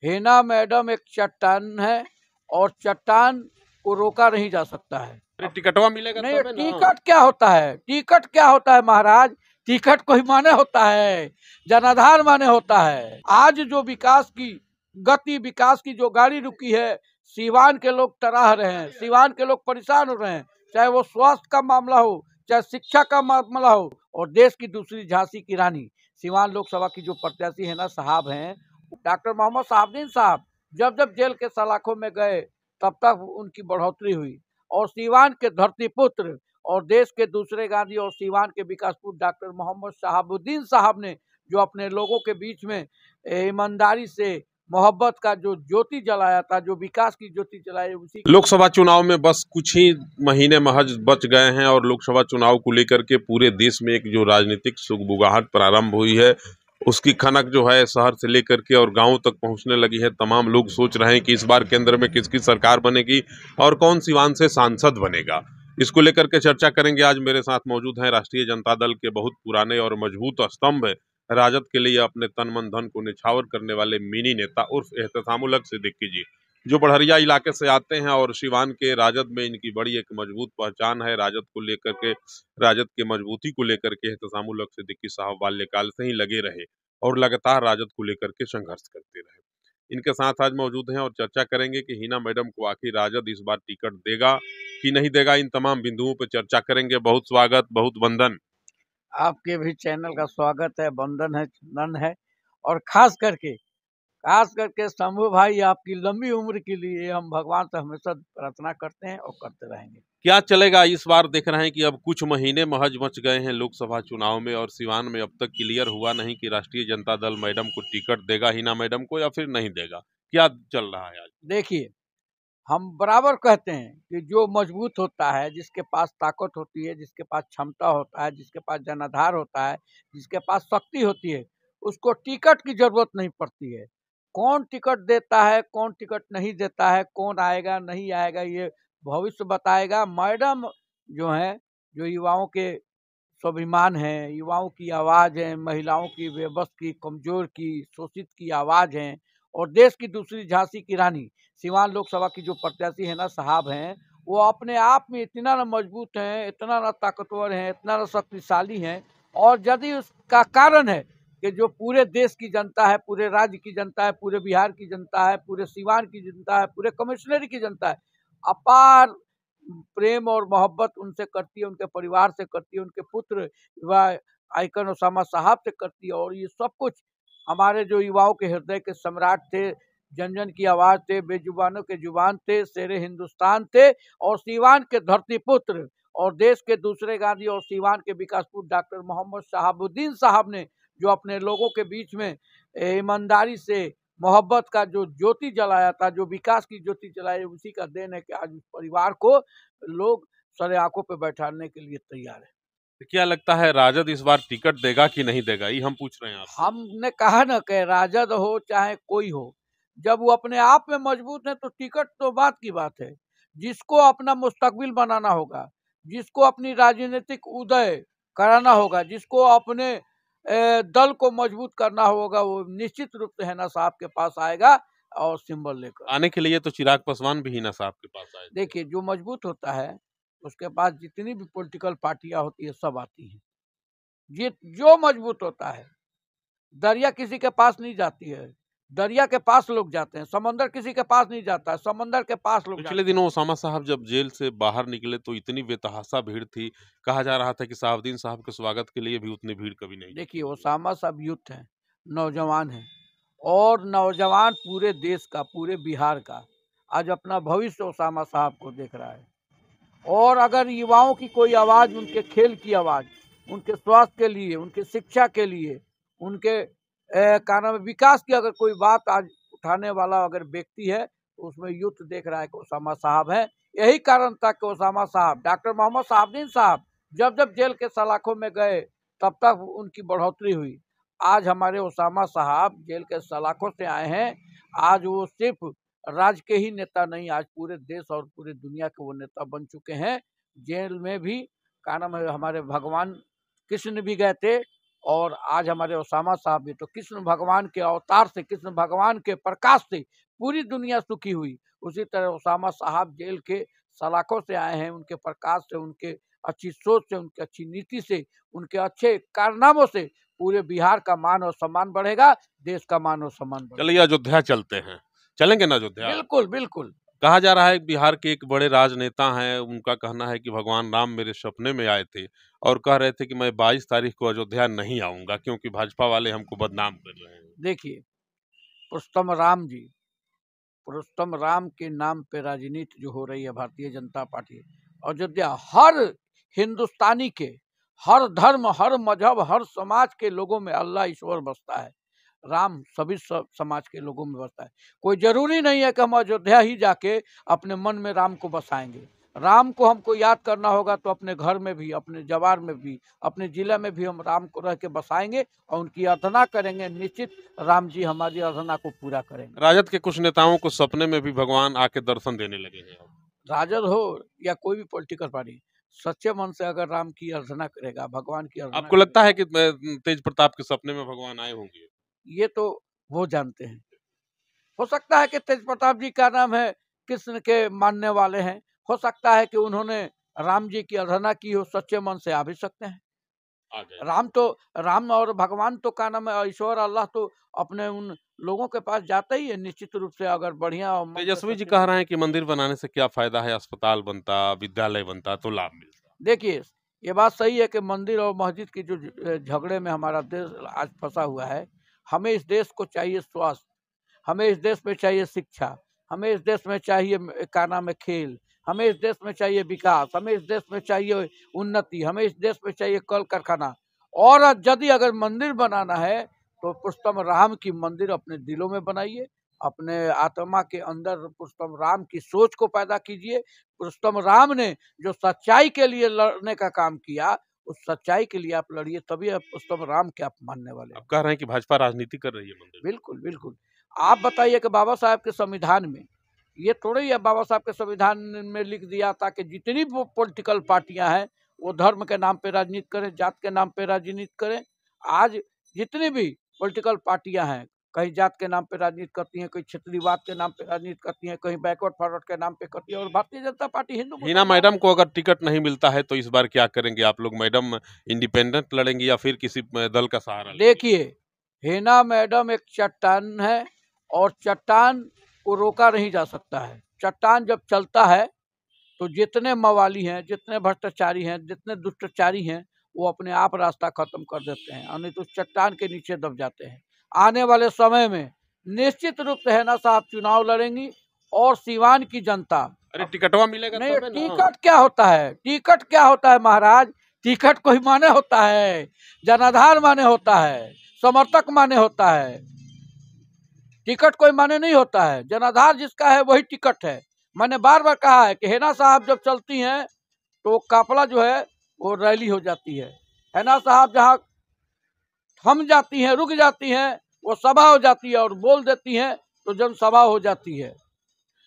Hina madam एक चट्टान है और चट्टान को रोका नहीं जा सकता है। टिकटवा मिलेगा नहीं, तबे ना। टिकट क्या होता है? टिकट क्या होता है महाराज? टिकट कोई माने होता है? जनाधार माने होता है। आज जो विकास की गति, विकास की जो गाड़ी रुकी है, सीवान के लोग तराह रहे हैं, सीवान के लोग परेशान हो रहे हैं, चाहे वो स्वास्थ्य का मामला हो, चाहे शिक्षा का मामला हो। और देश की दूसरी झांसी की रानी सीवान लोकसभा की जो प्रत्याशी है ना साहब हैं, डॉक्टर मोहम्मद शहाबुद्दीन साहब, जब जब जेल के सलाखों में गए तब तक उनकी बढ़ोतरी हुई। और सीवान के धरती पुत्र और देश के दूसरे गांधी और सीवान के विकास पुत्र डॉक्टर मोहम्मद शहाबुद्दीन साहब ने जो अपने लोगों के बीच में ईमानदारी से मोहब्बत का जो ज्योति जलाया था, जो विकास की ज्योति जलाई, उसी लोकसभा चुनाव में बस कुछ ही महीने महज बच गए हैं और लोकसभा चुनाव को लेकर के पूरे देश में एक जो राजनीतिक सुगबुगाहट प्रारंभ हुई है, उसकी खनक जो है शहर से लेकर के और गांव तक पहुंचने लगी है। तमाम लोग सोच रहे हैं कि इस बार केंद्र में किसकी सरकार बनेगी और कौन सीवान से सांसद बनेगा। इसको लेकर के चर्चा करेंगे। आज मेरे साथ मौजूद हैं राष्ट्रीय जनता दल के बहुत पुराने और मजबूत स्तंभ, राजद के लिए अपने तन मन धन को निछावर करने वाले मिनी नेता उर्फ एहतसामुल हक सिद्दीकी जी, जो बढ़रिया इलाके से आते हैं और सीवान के राजद में इनकी बड़ी एक मजबूत पहचान है। राजद को लेकर के, राजद के मजबूती को लेकर के एहतसामुल हक सिद्दीकी साहब बाल्यकाल से ही लगे रहे और लगातार राजद को लेकर के संघर्ष करते रहे। इनके साथ आज मौजूद हैं और चर्चा करेंगे कि हिना मैडम को आखिर राजद इस बार टिकट देगा कि नहीं देगा। इन तमाम बिंदुओं पर चर्चा करेंगे। बहुत स्वागत, बहुत वंदन। आपके भी चैनल का स्वागत है, वंदन है, नंद है। और खास करके शंभू भाई, आपकी लंबी उम्र के लिए हम भगवान से हमेशा प्रार्थना करते हैं और करते रहेंगे। क्या चलेगा इस बार? देख रहे हैं कि अब कुछ महीने महज बच गए हैं लोकसभा चुनाव में और सीवान में अब तक क्लियर हुआ नहीं कि राष्ट्रीय जनता दल मैडम को टिकट देगा, हिना मैडम को, या फिर नहीं देगा। क्या चल रहा है आज? देखिए, हम बराबर कहते हैं कि जो मजबूत होता है, जिसके पास ताकत होती है, जिसके पास क्षमता होता है, जिसके पास जनाधार होता है, जिसके पास शक्ति होती है, उसको टिकट की जरूरत नहीं पड़ती है। कौन टिकट देता है, कौन टिकट नहीं देता है, कौन आएगा नहीं आएगा, ये भविष्य बताएगा। मैडम जो है, जो युवाओं के स्वाभिमान है, युवाओं की आवाज़ है, महिलाओं की, बेबस की, कमजोर की, शोषित की आवाज़ है। और देश की दूसरी झांसी की रानी सीवान लोकसभा की जो प्रत्याशी है ना साहब हैं, वो अपने आप में इतना ना मजबूत हैं, इतना ना ताकतवर हैं, इतना ना शक्तिशाली हैं। और यदि उसका कारण है कि जो पूरे देश की जनता है, पूरे राज्य की जनता है, पूरे बिहार की जनता है, पूरे सीवान की जनता है, पूरे कमिश्नरी की जनता है, अपार प्रेम और मोहब्बत उनसे करती है, उनके परिवार से करती है, उनके पुत्र व आइकन ओसामा साहब से करती है। और ये सब कुछ हमारे जो युवाओं के हृदय के सम्राट थे, जन जन की आवाज थे, बेजुबानों के जुबान थे, शेरे हिंदुस्तान थे और सीवान के धरती पुत्र और देश के दूसरे गांधी और सीवान के विकास पुत्र डॉक्टर मोहम्मद शहाबुद्दीन साहब ने जो अपने लोगों के बीच में ईमानदारी से मोहब्बत का जो ज्योति जलाया था, जो विकास की ज्योति जलाई, उसी का देन है कि आज उस परिवार को लोग सरे आंखों पे बैठाने के लिए तैयार है। तो क्या लगता है राजद इस बार टिकट देगा कि नहीं देगा, ये हम पूछ रहे हैं आपसे। हमने कहा ना कि राजद हो चाहे कोई हो, जब वो अपने आप में मजबूत है तो टिकट तो बात की बात है। जिसको अपना मुस्तकबिल बनाना होगा, जिसको अपनी राजनीतिक उदय कराना होगा, जिसको अपने दल को मजबूत करना होगा, वो निश्चित रूप से हिना साहब के पास आएगा और सिंबल लेकर। आने के लिए तो चिराग पासवान भी हिना साहब के पास आए। देखिए, जो मजबूत होता है उसके पास जितनी भी पॉलिटिकल पार्टियां होती है सब आती हैं। ये जो मजबूत होता है, दरिया किसी के पास नहीं जाती है, दरिया के पास लोग जाते हैं। समंदर किसी के पास नहीं जाता है, समंदर के पास लोग पिछले दिनों ओसामा साहब जब जेल से बाहर निकले तो इतनी बेतहाशा भीड़ थी, कहा जा रहा था कि शहाबुद्दीन साहब के स्वागत के लिए भी उतनी भीड़ कभी नहीं। देखिए, ओसामा साहब यूथ हैं, नौजवान हैं और नौजवान पूरे देश का, पूरे बिहार का आज अपना भविष्य ओसामा साहब को देख रहा है। और अगर युवाओं की कोई आवाज़, उनके खेल की आवाज़, उनके स्वास्थ्य के लिए, उनके शिक्षा के लिए, उनके क्या नाम है, विकास की अगर कोई बात आज उठाने वाला अगर व्यक्ति है तो उसमें यूथ देख रहा है कि ओसामा साहब हैं। यही कारण था कि ओसामा साहब, डॉक्टर मोहम्मद शहाबुद्दीन साहब जब जब जेल के सलाखों में गए तब तक उनकी बढ़ोतरी हुई। आज हमारे ओसामा साहब जेल के सलाखों से आए हैं। आज वो सिर्फ राज्य के ही नेता नहीं, आज पूरे देश और पूरे दुनिया के वो नेता बन चुके हैं। जेल में भी क्या नाम है, हमारे भगवान कृष्ण भी गए थे, और आज हमारे ओसामा साहब भी तो कृष्ण भगवान के अवतार से, कृष्ण भगवान के प्रकाश से पूरी दुनिया सुखी हुई। उसी तरह ओसामा साहब जेल के सलाखों से आए हैं, उनके प्रकाश से, उनके अच्छी सोच से, उनकी अच्छी नीति से, उनके अच्छे कारनामों से पूरे बिहार का मान और सम्मान बढ़ेगा, देश का मान और सम्मान बढ़ेगा। चलिए अयोध्या चलते हैं, चलेंगे ना अयोध्या? बिल्कुल बिल्कुल। कहा जा रहा है कि बिहार के एक बड़े राजनेता हैं, उनका कहना है कि भगवान राम मेरे सपने में आए थे और कह रहे थे कि मैं 22 तारीख को अयोध्या नहीं आऊंगा क्योंकि भाजपा वाले हमको बदनाम कर रहे हैं। देखिए, पुरुषोत्तम राम जी, पुरुषोत्तम राम के नाम पे राजनीति जो हो रही है भारतीय जनता पार्टी, अयोध्या हर हिंदुस्तानी के, हर धर्म, हर मजहब, हर समाज के लोगों में अल्लाह ईश्वर बसता है, राम सभी समाज के लोगों में बसता है। कोई जरूरी नहीं है कि हम अयोध्या ही जाके अपने मन में राम को बसाएंगे। राम को हमको याद करना होगा तो अपने घर में भी, अपने जवार में भी, अपने जिला में भी हम राम को रह के बसाएंगे और उनकी आराधना करेंगे। निश्चित राम जी हमारी आराधना को पूरा करेंगे। राजद के कुछ नेताओं को सपने में भी भगवान आके दर्शन देने लगे हैं। राजद हो या कोई भी पॉलिटिकल पार्टी, सच्चे मन से अगर राम की आराधना करेगा, भगवान की आराधना आपको लगता है कि तेज प्रताप के सपने में भगवान आए होंगे? ये तो वो जानते हैं। हो सकता है कि तेज प्रताप जी का नाम है, कृष्ण के मानने वाले हैं, हो सकता है कि उन्होंने राम जी की आराधना की हो, सच्चे मन से आ भी सकते हैं। राम और भगवान तो का नाम है ईश्वर अल्लाह तो अपने उन लोगों के पास जाता ही है निश्चित रूप से, अगर बढ़िया। तेजस्वी जी कह रहे हैं कि मंदिर बनाने से क्या फायदा है, अस्पताल बनता, विद्यालय बनता तो लाभ मिलता। देखिए, ये बात सही है कि मंदिर और मस्जिद की जो झगड़े में हमारा देश आज फंसा हुआ है, हमें इस देश को चाहिए स्वास्थ्य, हमें इस देश में चाहिए शिक्षा, हमें इस देश में चाहिए का नाम है खेल, हमें इस देश में चाहिए विकास, हमें इस देश में चाहिए उन्नति, हमें इस देश में चाहिए कल कारखाना। और यदि अगर मंदिर बनाना है तो पुरुषोत्तम राम की मंदिर अपने दिलों में बनाइए, अपने आत्मा के अंदर पुरुषोत्तम राम की सोच को पैदा कीजिए। पुरुषोत्तम राम ने जो सच्चाई के लिए लड़ने का काम किया, उस सच्चाई के लिए आप लड़िए, तभी आप पुरुषोत्तम राम के आप मानने वाले। आप कह रहे हैं कि भाजपा राजनीति कर रही है मंदिर? बिल्कुल बिल्कुल। आप बताइए कि बाबा साहब के संविधान में ये थोड़ी है, बाबा साहब के संविधान में लिख दिया था कि जितनी पॉलिटिकल पार्टियां हैं वो धर्म के नाम पे राजनीति करें, जात के नाम पे राजनीति करें। आज जितनी भी पॉलिटिकल पार्टियां हैं, कहीं जात के नाम पे राजनीति करती हैं, कहीं क्षेत्रीयवाद के नाम पे राजनीति करती हैं, कहीं बैकवर्ड फॉरवर्ड के नाम पे करती है, और भारतीय जनता पार्टी हिंदू। हिना मैडम को अगर टिकट नहीं मिलता है तो इस बार क्या करेंगे आप लोग? मैडम इंडिपेंडेंट लड़ेंगे या फिर किसी दल का सहारा? देखिए, हिना मैडम एक चट्टान है और चट्टान को रोका नहीं जा सकता है। चट्टान जब चलता है तो जितने मवाली हैं, जितने भ्रष्टाचारी हैं, जितने दुष्टाचारी हैं, वो अपने आप रास्ता खत्म कर देते हैं और नहीं तो चट्टान के नीचे दब जाते हैं। आने वाले समय में निश्चित रूप से हिना साहब चुनाव लड़ेंगी और सीवान की जनता। अरे टिकटवा मिलेगा नहीं, तबे ना। टिकट क्या होता है? टिकट क्या होता है महाराज? टिकट कोई माने होता है, जनाधार माने होता है, समर्थक माने होता है, टिकट कोई माने नहीं होता है। जनाधार जिसका है वही टिकट है। मैंने बार बार कहा है कि हिना साहब जब चलती हैं तो काफला जो है वो रैली हो जाती है। हिना साहब जहाँ थम जाती हैं, रुक जाती हैं, वो सभा हो जाती है और बोल देती हैं तो जनसभा हो जाती है।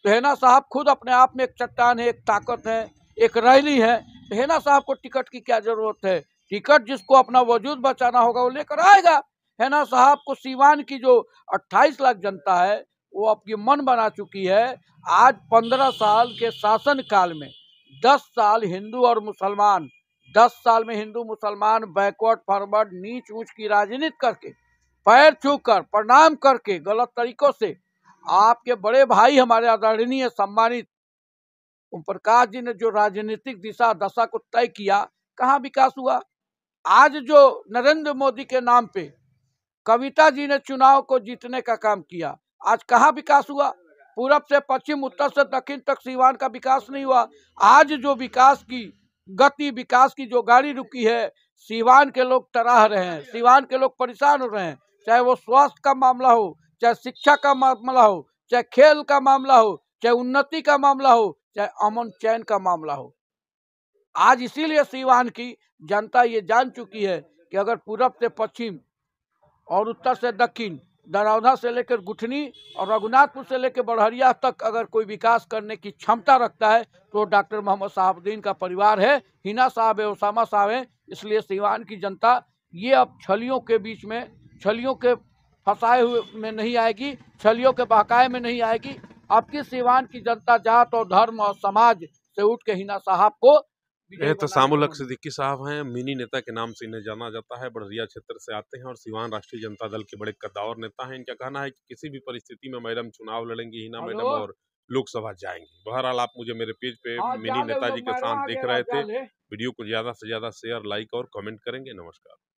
तो हिना साहब खुद अपने आप में एक चट्टान है, एक ताकत है, एक रैली है। तो हिना साहब को टिकट की क्या जरूरत है? टिकट जिसको अपना वजूद बचाना होगा वो लेकर आएगा। हिना साहब को सीवान की जो 28 लाख जनता है वो अपनी मन बना चुकी है। आज 15 साल के शासन काल में 10 साल हिंदू और मुसलमान, 10 साल में हिंदू मुसलमान बैकवर्ड फॉरवर्ड नीच ऊंच की राजनीति करके, पैर छू कर, प्रणाम करके, गलत तरीकों से आपके बड़े भाई हमारे आदरणीय सम्मानित ओम प्रकाश जी ने जो राजनीतिक दिशा दशा को तय किया, कहाँ विकास हुआ? आज जो नरेंद्र मोदी के नाम पे कविता जी ने चुनाव को जीतने का काम किया, आज कहाँ विकास हुआ? पूरब से पश्चिम, उत्तर से दक्षिण तक सीवान का विकास नहीं हुआ। आज जो विकास की गति, विकास की जो गाड़ी रुकी है, सीवान के लोग तराह रहे हैं, सीवान के लोग परेशान हो रहे हैं। चाहे वो स्वास्थ्य का मामला हो, चाहे शिक्षा का मामला हो, चाहे खेल का मामला हो, चाहे उन्नति का मामला हो, चाहे अमन चैन का मामला हो। आज इसीलिए सीवान की जनता ये जान चुकी है कि अगर पूरब से पश्चिम और उत्तर से दक्षिण, दरौधा से लेकर गुठनी और रघुनाथपुर से लेकर बड़हरिया तक अगर कोई विकास करने की क्षमता रखता है तो डॉक्टर मोहम्मद शहाबुद्दीन का परिवार है, हिना साहब है, ओसामा साहब है। इसलिए सीवान की जनता ये अब छलियों के बीच में, छलियों के फंसाए हुए में नहीं आएगी, छलियों के बहकाए में नहीं आएगी। आपकी सिवान की जनता जात और धर्म और समाज से उठ के हिना साहब को ये तो सामुलक सिद्दीकी साहब हैं, मिनी नेता के नाम से इन्हें जाना जाता है। बड़रिया क्षेत्र से आते हैं और सिवान राष्ट्रीय जनता दल के बड़े कद्दावर नेता हैं। इनका कहना है कि किसी भी परिस्थिति में मैडम चुनाव लड़ेंगी हिना मैडम और लोकसभा जाएंगी। बहरहाल आप मुझे मेरे पेज पे मिनी नेताजी के साथ देख रहे थे। वीडियो को ज्यादा से ज्यादा शेयर, लाइक और कमेंट करेंगे। नमस्कार।